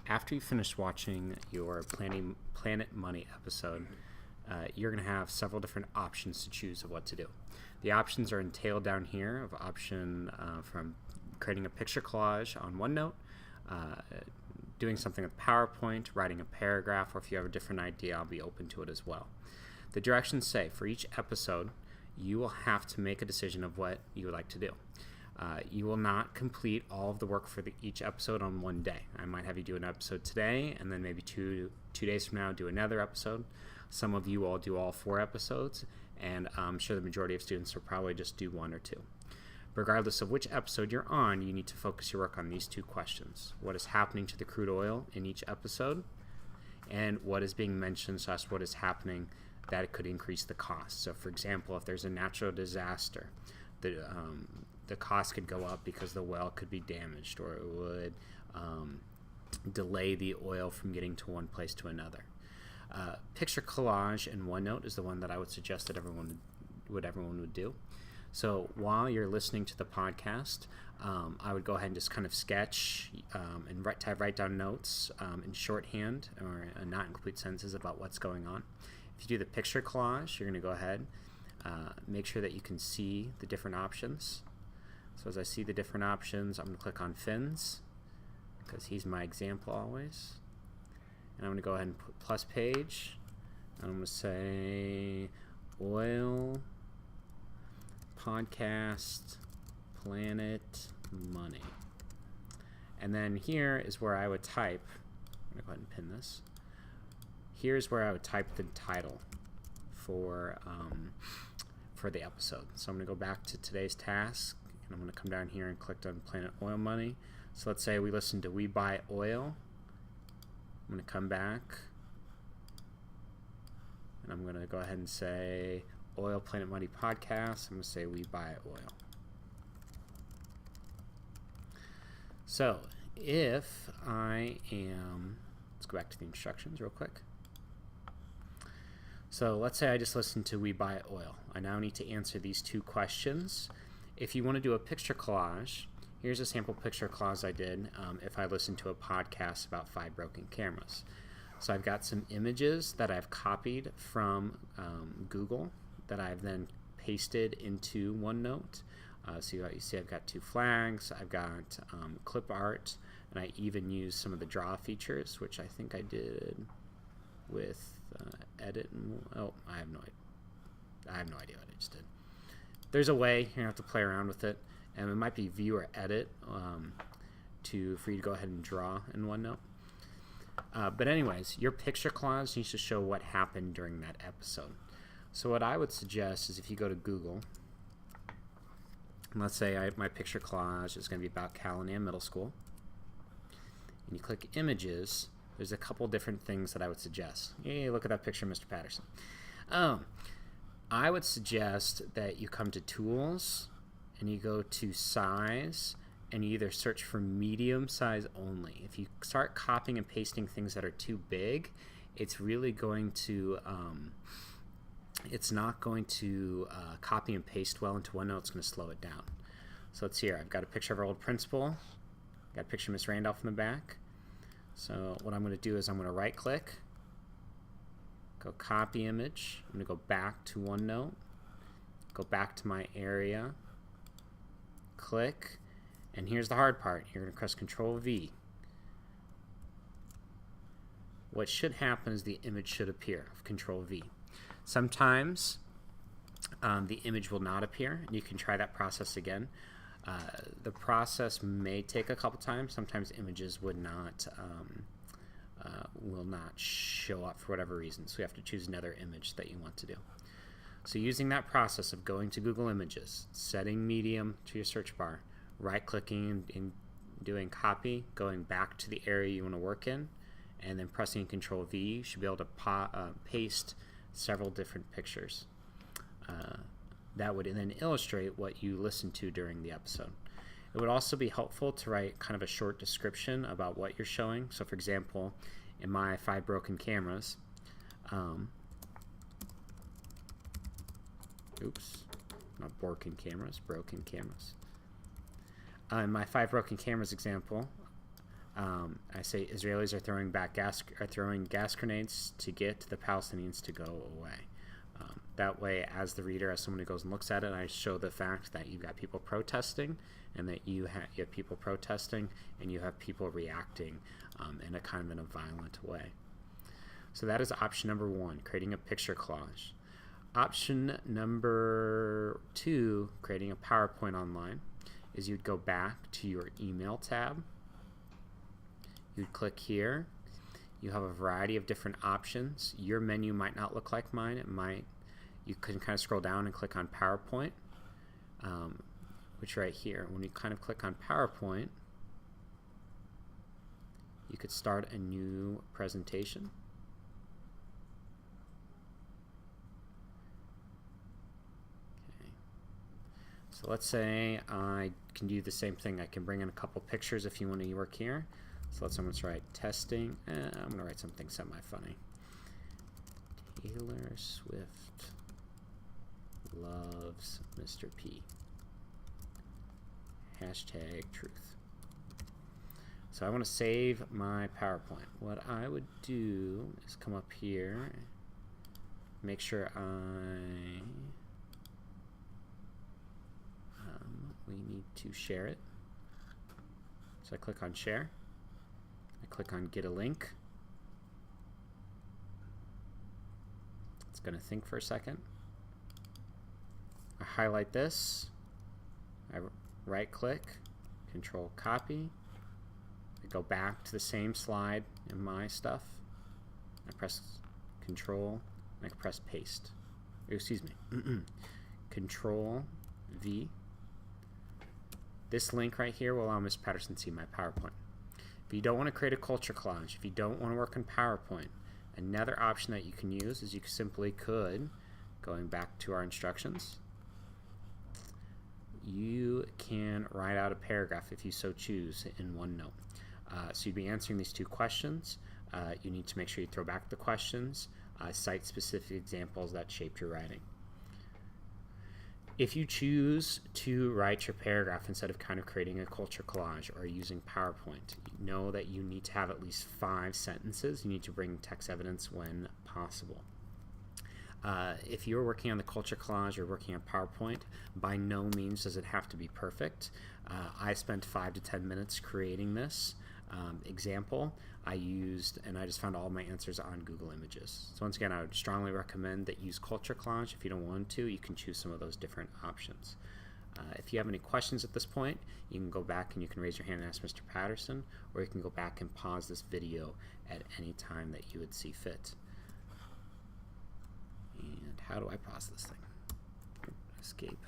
After you finish watching your Planet Money episode, you're going to have several different options to choose of what to do. The options are entailed down here of option from creating a picture collage on OneNote, doing something with PowerPoint, writing a paragraph, or if you have a different idea, I'll be open to it as well. The directions say for each episode, you will have to make a decision of what you would like to do. You will not complete all of the work for each episode on one day. I might have you do an episode today, and then maybe two days from now do another episode. Some of you will do all 4 episodes, and I'm sure the majority of students will probably just do 1 or 2. Regardless of which episode you're on, you need to focus your work on these 2 questions. What is happening to the crude oil in each episode, and what is being mentioned / what is happening that it could increase the cost. So for example, if there's a natural disaster, the cost could go up because the well could be damaged, or it would delay the oil from getting to one place to another. Picture collage in OneNote is the one that I would suggest that everyone would do. So while you're listening to the podcast, I would go ahead and just kind of sketch and write down notes in shorthand or not in complete sentences about what's going on. If you do the picture collage, you're going to go ahead, make sure that you can see the different options. So as I see the different options, I'm going to click on Finn's because he's my example always. And I'm going to go ahead and put plus page. And I'm going to say oil podcast planet money. And then here is where I would type, I'm going to go ahead and pin this. Here's where I would type the title for the episode. So I'm going to go back to today's task, and I'm going to come down here and click on Planet Oil Money. So let's say we listen to We Buy Oil. I'm going to come back, and I'm going to go ahead and say Oil Planet Money Podcast. I'm going to say We Buy Oil. So if I am, let's go back to the instructions real quick. So let's say I just listened to We Buy Oil. I now need to answer these 2 questions. If you want to do a picture collage, here's a sample picture collage I did if I listened to a podcast about 5 broken cameras. So I've got some images that I've copied from Google that I've then pasted into OneNote. So you see I've got 2 flags, I've got clip art, and I even used some of the draw features, which I think I did with edit. I have no idea what I just did. There's a way, you're going to have to play around with it, and it might be view or edit for you to go ahead and draw in OneNote. But anyways, your picture collage needs to show what happened during that episode. So what I would suggest is if you go to Google, and let's say my picture collage is going to be about Callahan Middle School, and you click images, there's a couple different things that I would suggest. Hey, look at that picture, Mr. Patterson. I would suggest that you come to Tools, and you go to Size, and you either search for medium size only. If you start copying and pasting things that are too big, it's really going to, it's not going to copy and paste well into OneNote. It's going to slow it down. So let's see here. I've got a picture of our old principal. Got a picture of Miss Randolph in the back. So what I'm going to do is I'm going to right click, go copy image. I'm going to go back to OneNote, go back to my area, click, and here's the hard part. You're going to press Control V. What should happen is the image should appear of Control V. Sometimes the image will not appear, and you can try that process again. The process may take a couple times. Sometimes images will not show up for whatever reason, so you have to choose another image that you want to do. So using that process of going to Google Images, setting medium to your search bar, right-clicking and doing copy, going back to the area you want to work in, and then pressing Control V, you should be able to paste several different pictures. That would then illustrate what you listened to during the episode. It would also be helpful to write kind of a short description about what you're showing. So for example, in my 5 broken cameras, not broken cameras, broken cameras. In my 5 broken cameras example, I say Israelis are throwing gas grenades to get the Palestinians to go away. That way, as the reader, as someone who goes and looks at it, I show the fact that you've got people protesting, and that you have people protesting, and you have people reacting in a kind of in a violent way. So that is option number 1, creating a picture collage. Option number 2, creating a PowerPoint online, is you'd go back to your email tab. You'd click here. You have a variety of different options. Your menu might not look like mine. You can kind of scroll down and click on PowerPoint, which right here. When you kind of click on PowerPoint, you could start a new presentation. Okay. So let's say I can do the same thing. I can bring in a couple pictures if you want to work here. So let's almost write testing. I'm going to write something semi-funny. Taylor Swift loves Mr. P. Hashtag truth. So I want to save my PowerPoint. What I would do is come up here, make sure we need to share it. So I click on share. I click on get a link. It's going to think for a second. I highlight this. I right click, control copy. I go back to the same slide in my stuff. I press control and I press paste. Excuse me. Control V. This link right here will allow Ms. Patterson to see my PowerPoint. If you don't want to create a culture collage, if you don't want to work in PowerPoint, another option that you can use is you simply could, going back to our instructions, you can write out a paragraph if you so choose in OneNote. So you'd be answering these 2 questions. You need to make sure you throw back the questions, cite specific examples that shaped your writing. If you choose to write your paragraph instead of kind of creating a culture collage or using PowerPoint, you know that you need to have at least 5 sentences. You need to bring text evidence when possible. If you're working on the culture collage or working on PowerPoint, by no means does it have to be perfect. I spent 5 to 10 minutes creating this example. I just found all my answers on Google Images. So once again, I would strongly recommend that you use culture collage. If you don't want to, you can choose some of those different options. If you have any questions at this point, you can go back and you can raise your hand and ask Mr. Patterson, or you can go back and pause this video at any time that you would see fit. And how do I pause this thing? Escape.